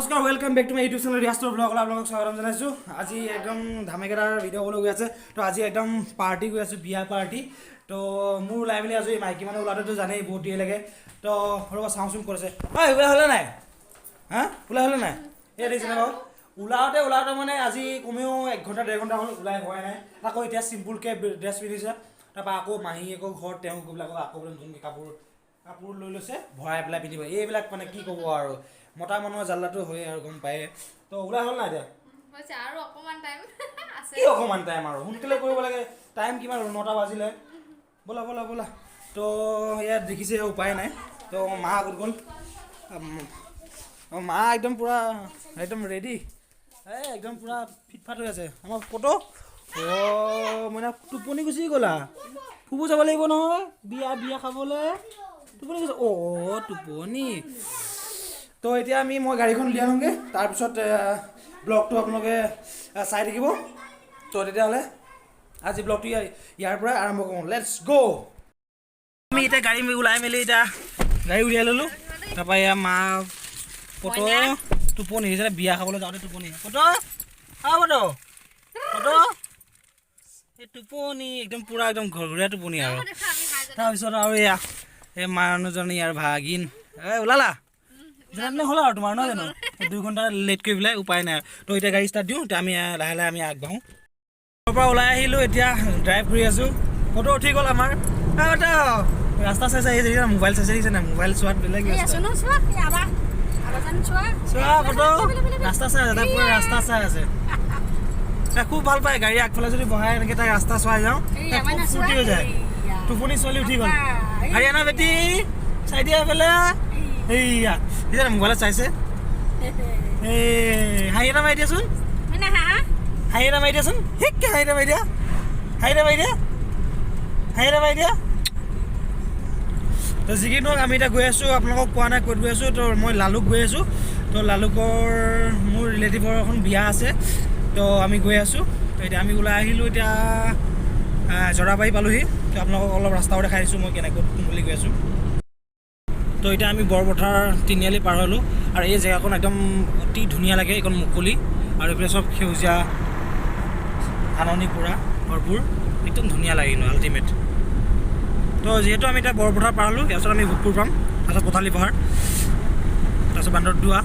নমস্কাৰ welcome back to my YouTube channel ৰিয়াস্তৰ ব্লগলৈ আপোনালোকক স্বাগতম জনাইছোঁ। আজি একদম ধামেকেটাৰ ভিডিঅ' হ'বলৈ গৈ আছে। তো আজি একদম পাৰ্টি গৈ আছোঁ, বিয়া পাৰ্টি। তো মোৰ ওলাই মেলি আছোঁ, এই মাইকী মানুহ ওলাওঁতেতো জানেই বহুত দেৰি লাগে। তো ৰ'ব চাওঁচোন কৰিছে হয় ওলাই হ'লে নাই হা ওলাই হ'লে নাই এই দেখিছেনে বাৰু ওলাওঁতে মানে আজি কমেও 1 ঘণ্টা 1.5 ঘণ্টা হ'ল ওলাই হোৱাই নাই। আকৌ এতিয়া চিম্পুলকৈ ড্ৰেছ পিন্ধিছে, তাৰপৰা আকৌ মাহী আকৌ ঘৰত তেওঁবিলাকক আকৌ নতুনকৈ কাপোৰ লৈ লৈছে, ভৰাই পেলাই পিন্ধিব। এইবিলাক মানে কি ক'ব আৰু মতা মানুহৰ জাল্লাটো হয় আৰু গম পায়ে। তো ওলাই হ'ল নাই এতিয়া আৰু অকমান টাইম আছে। কি অকমান টাইম আৰু সোনকালে কৰিব লাগে। টাইম কিমান 9টা বাজিলে। ব'লা ব'লা ব'লা। তো ইয়াত দেখিছে উপায় নাই। তো মা আগত গ'ল, মা একদম পূৰা একদম ৰেডি, একদম পূৰা ফিটফাট হৈ আছে। আমাৰ ক'তো মানে টোপনি গুচি গ'লা, শুব যাব লাগিব নহয় বিয়া খাবলৈ। টোপনি গৈছে টোপনি। তো এতিয়া মই গাড়ীখন উলিয়াই আনোগৈ, তাৰপিছত ব্লগটো আপোনালোকে চাই থাকিব। তো তেতিয়াহ'লে আজি ব্লগটো ইয়াৰ পৰাই আৰম্ভ কৰোঁ। লেটছ গ'। আমি এতিয়া গাড়ী ওলাই মেলি গাড়ী উলিয়াই ল'লোঁ। তাৰপৰা এয়া মা ফটো টোপনি আহিছিলে, বিয়া খাবলৈ যাওঁতে টোপনি ফটো এই টোপনি একদম পূৰা একদম ঘৰঘৰীয়া টোপনি আৰু। তাৰপিছত আৰু এয়া এই মানুহজনী আৰু ভাগিন ওলালা যেনে হ'ল আৰু তোমাৰ নহয় জানো 2 ঘণ্টা লেট কৰি পেলাই উপায় নাই। তো এতিয়া গাড়ী ষ্টাৰ্ট দিওঁ, এতিয়া আমি লাহে লাহে আগবাঢ়োঁ। তাৰ পৰা ওলাই আহিলোঁ, এতিয়া ড্ৰাইভ কৰি আছোঁ। ফটো উঠি গ'ল আমাৰ। ৰাস্তা চাইছে আহিছে, মোবাইল চাইছে আহিছে নাই, মোবাইল চোৱাত বেলেগ চোৱা ফটো ৰাস্তা চাই আছে, পুৰা ৰাস্তা চাই আছে। খুব ভাল পায় গাড়ী আগফালে যদি বহাই এনেকৈ তাই ৰাস্তা চোৱাই যাওঁ, খুব ফূৰ্তি হৈ যায়। টোপনি ছোৱালী উঠি গ'ল। হাৰিয়ানা বেটি চাই দিয়া পেলে এইয়া এতিয়া মোবাইলত চাইছে। হাঁহি এটা মাৰি দিয়াচোন, হাঁহি এটা মাৰি দিয়াচোন, শিককে হাঁহি এটা মাৰি দিয়া, হাঁহি এটা মাৰি দিয়া, হাঁহি এটা মাৰি দিয়া। তো যিকি নহওক আমি এতিয়া গৈ আছোঁ, আপোনালোকক কোৱা নাই ক'ত গৈ আছোঁ। তো মই লালুক গৈ আছোঁ। তো লালুকৰ মোৰ ৰিলেটিভৰ এখন বিয়া আছে, তো আমি গৈ আছোঁ। তো এতিয়া আমি ওলাই আহিলোঁ, এতিয়া জৰাবাৰী পালোঁহি। তো আপোনালোকক অলপ ৰাস্তাও দেখাই দিছোঁ মই কেনেকৈ কোন বুলি গৈ আছোঁ। তো এতিয়া আমি বৰপথাৰ তিনিআলি পাৰ হ'লোঁ, আৰু এই জেগাখন একদম অতি ধুনীয়া লাগে। এইখন মুকলি আৰু এইফালে চব সেউজীয়া ধাননি পুৰা ভৰপূৰ, একদম ধুনীয়া লাগে কিন্তু আল্টিমেট। তো যিহেতু আমি এতিয়া বৰপথাৰ পাৰ হ'লোঁ, তাৰপিছত আমি ভোগপুৰ পাম, তাৰপিছত পথালি পাহাৰ, তাৰপিছত বান্দৰদোৱা।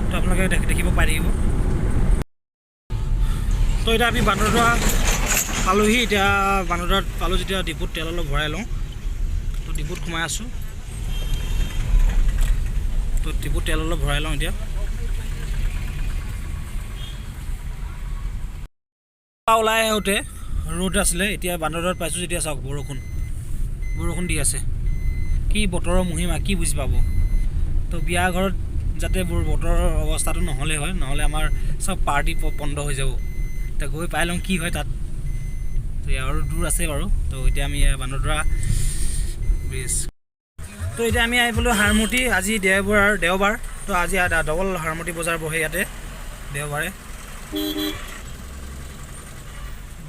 তো আপোনালোকে দেখিব পাই থাকিব। তো এতিয়া আমি বান্দৰদোৱা পালোঁহি। এতিয়া বান্দৰদোৱাত পালোঁ যেতিয়া ডিপুত তেল অলপ ভৰাই লওঁ। তো ডিপুত সোমাই আছোঁ। তো ডিপুত তেল অলপ ভৰাই লওঁ এতিয়া। ওলাই আহোঁতে ৰ'দ আছিলে, এতিয়া বান্দৰদোৱাত পাইছোঁ যেতিয়া চাওক বৰষুণ দি আছে। কি বতৰৰ মহিমা কি বুজি পাব। তো বিয়া ঘৰত যাতে বতৰৰ অৱস্থাটো নহ'লে হয়, নহ'লে আমাৰ চব পাৰ্টি বন্ধ হৈ যাব। এতিয়া গৈ পাই লওঁ কি হয় তাত। তো আৰু দূৰ আছে বাৰু। তো এতিয়া আমি বান্দৰদোৱা ব্ৰিজ। তো এতিয়া আমি আহিলোঁ হাৰমতি। আজি দেওবাৰ। তো আজি ডবল হাৰমতি বজাৰ বহে ইয়াতে দেওবাৰে।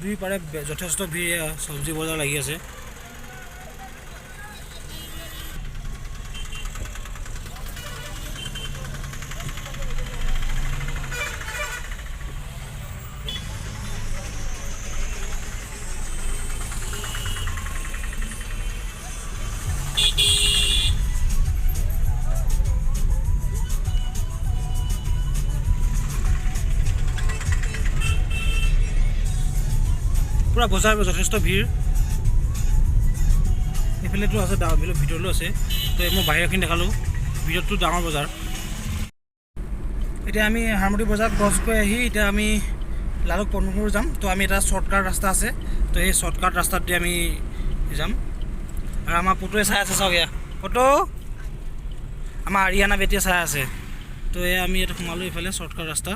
দুই পাৰে যথেষ্ট ভিৰ, চব্জি বজাৰ লাগি আছে। পূৰা বজাৰ যথেষ্ট ভিৰ। এইফালেতো আছে, ভিতৰলৈও আছে। তো মই বাহিৰখিনি দেখালোঁ, ভিতৰতটো ডাঙৰ বজাৰ। এতিয়া আমি হাৰমতি বজাৰত ক্ৰছ কৰি আহি এতিয়া আমি লালুক পদুমপুৰ যাম। তো আমি এটা শ্বৰ্টকাট ৰাস্তা আছে, তো সেই শ্বৰ্টকাট ৰাস্তাত দি আমি যাম। আৰু আমাৰ পুতুৱে চাই আছে, চাওক এয়া ফটো আমাৰ হাৰিয়ানা বেটিয়ে চাই আছে। তো এয়া আমি ইয়াত সোমালোঁ, এইফালে শ্বৰ্টকাট ৰাস্তা।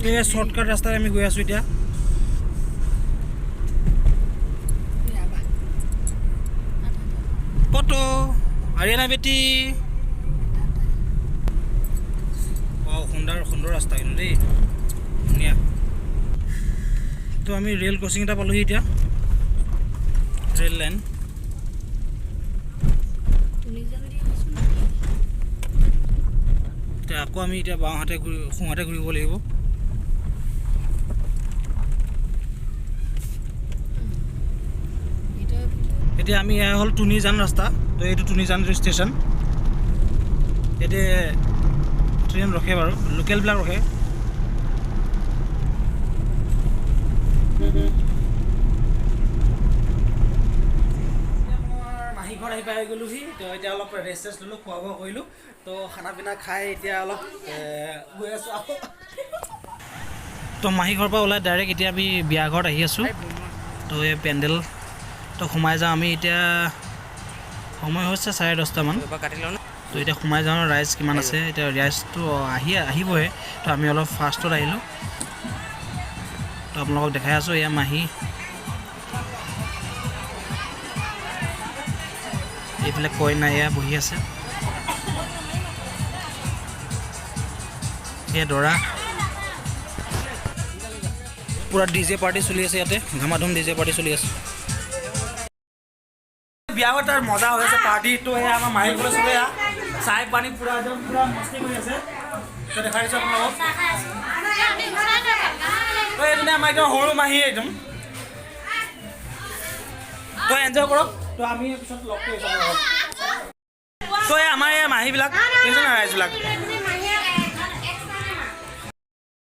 এই শ্বৰ্টকাট ৰাস্তাত আমি গৈ আছোঁ এতিয়া। ফটো হাৰিয়ানা বেটি সুন্দৰ ৰাস্তা কিন্তু দেই, ধুনীয়া। তো আমি ৰেল ক্ৰচিং এটা পালোঁহি এতিয়া। ৰেল লাইন এতিয়া আকৌ আমি এতিয়া বাওঁহাতে সোঁহাতে ঘূৰিব লাগিব এতিয়া আমি এয়া হ'ল টুনিজান ৰাস্তা তো এইটো টুনিজান ষ্টেচন ইয়াতে ট্ৰেইন ৰখে বাৰু লোকেলবিলাক ৰখে মাহী ঘৰ আহি পাই গ'লোহি তো এতিয়া অলপ ৰেষ্ট ল'লোঁ খোৱা বোৱা কৰিলোঁ তো খানা পিনা খাই এতিয়া অলপ গৈ আছোঁ আকৌ তো মাহী ঘৰৰ পৰা ওলাই ডাইৰেক্ট এতিয়া আমি বিয়া ঘৰত আহি আছোঁ তো এই পেণ্ডেল তো সোমাই যাওঁ আমি এতিয়া সময় হৈছে 10:30মান তো এতিয়া সোমাই যাওঁ ৰাইজ কিমান আছে এতিয়া ৰাইজটো আহিবহে তো আমি অলপ ফাষ্টত আহিলোঁ তো আপোনালোকক দেখাই আছোঁ এয়া মাহী এইফালে কইনা এয়া বহি আছে এয়া দৰা পুৰা ডিজে পাৰ্টি চলি আছে ইয়াতে ধুমাধুম ডিজে পাৰ্টি চলি আছে বিয়াও তাৰ মজা হৈ আছে পাৰ্টিটো এয়া আমাৰ মাহী ঘৰলৈ চবে চাই পানী পুৰা একদম পুৰা মস্তি কৰি আছে তো দেখাই দিছোঁ আপোনালোকক তো এইজনে আমাৰ একদম সৰু মাহী একদম তো এনজয় কৰক তো আমি পিছত লগ কৰি আছোঁ তো এই আমাৰ এই মাহীবিলাক দেখিছে নাই ৰাইজবিলাক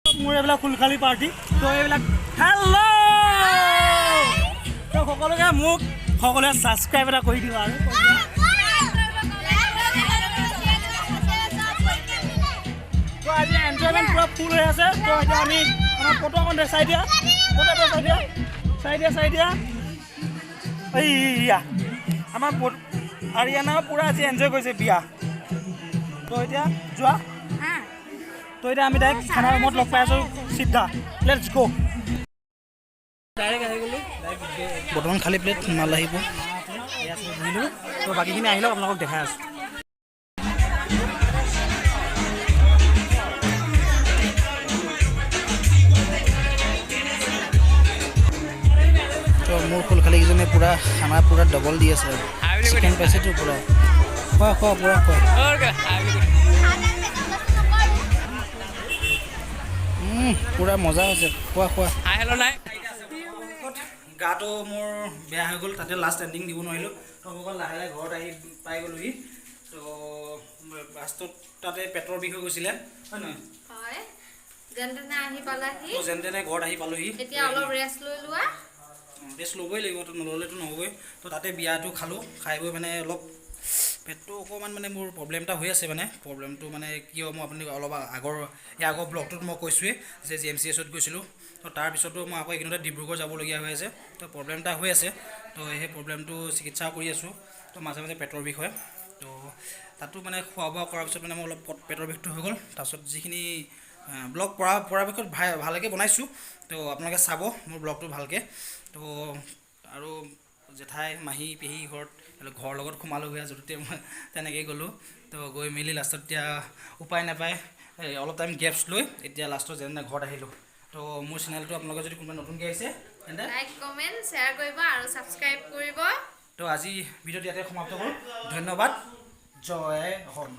মোৰ এইবিলাক ফুলখালী পাৰ্টি তো এইবিলাক হেল্ল' তো সকলোকে মোক সকলোৱে ছাবস্ক্ৰাইব এটা কৰি দিব আৰু তো আজি এনজয়মেণ্ট পুৰা ফুল হৈ আছে তো এতিয়া আমি আমাৰ ফটো অকণ চাই দিয়া চাই দিয়া এইয়া আমাৰ আৰিয়ানাও পুৰা আজি এনজয় কৰিছে বিয়া তো এতিয়া যোৱা তো এতিয়া আমি ডাইৰেক্ট খানা ৰুমত লগ পাই আছোঁ চিধা লেটছ গ' ডাইৰেক্ট আহি গ'লোঁ বৰ্তমান খালী প্লেট মাল আহিব বহিলোঁ তো বাকীখিনি আহিলেও আপোনালোকক দেখাই আছোঁ তো মোৰ ফুলখালীকেইজনে পূৰা খানা পূৰা ডবল দি আছে আৰু চিকেন পাইছেতো পূৰা খোৱা পূৰা খোৱা পূৰা মজা হৈছে খোৱা গাটো মোৰ বেয়া হৈ গ'ল তাতে লাষ্ট এণ্ডিং দিব নোৱাৰিলোঁ তো মই লাহে লাহে ঘৰত আহি পাই গ'লোহি তো লাষ্টত তাতে পেটৰ বিষ হৈ গৈছিলে হয় নহয় যেন তেনে ঘৰত আহি পালোহি ৰেষ্ট ল'বই লাগিব তো নল'লেতো নহ'বই তো তাতে বিয়াটো খালোঁ খাই বৈ মানে অলপ পেটটো অকণমান মানে মোৰ প্ৰব্লেম এটা হৈ আছে মানে প্ৰব্লেমটো মানে কিয় মই আপুনি অলপ আগৰ ব্লগটোত মই কৈছোঁৱেই যে GMCHত গৈছিলোঁ তো তাৰপিছতো মই আকৌ এইকেইদিনতে ডিব্ৰুগড় যাবলগীয়া হৈ আছে তো প্ৰব্লেম এটা হৈ আছে তো সেই প্ৰব্লেমটো চিকিৎসা কৰি আছোঁ তো মাজে মাজে পেটৰ বিষ হয় তো তাতো মানে খোৱা বোৱা কৰাৰ পিছত মানে মোৰ অলপ পেটৰ বিষটো হৈ গ'ল তাৰপিছত যিখিনি ব্লগ পৰাপক্ষত ভালকৈ বনাইছোঁ তো আপোনালোকে চাব মোৰ ব্লগটো ভালকৈ তো আৰু জেঠাই মাহী পেহী ঘৰৰ লগত সোমালোগৈ য'তে মই তেনেকৈ গ'লোঁ তো গৈ মেলি লাষ্টত এতিয়া উপায় নাপায় অলপ টাইম গেপছ লৈ এতিয়া লাষ্টত যেনে ঘৰত আহিলোঁ তো মোৰ চেনেলটো আপোনালোকে যদি কোনোবা নতুনকৈ আহিছে তেন্তে লাইক কমেণ্ট শ্বেয়াৰ কৰিব আৰু ছাবস্ক্ৰাইব কৰিব তো আজি ভিডিঅ'টো ইয়াতে সমাপ্ত কৰোঁ ধন্যবাদ জয় অসম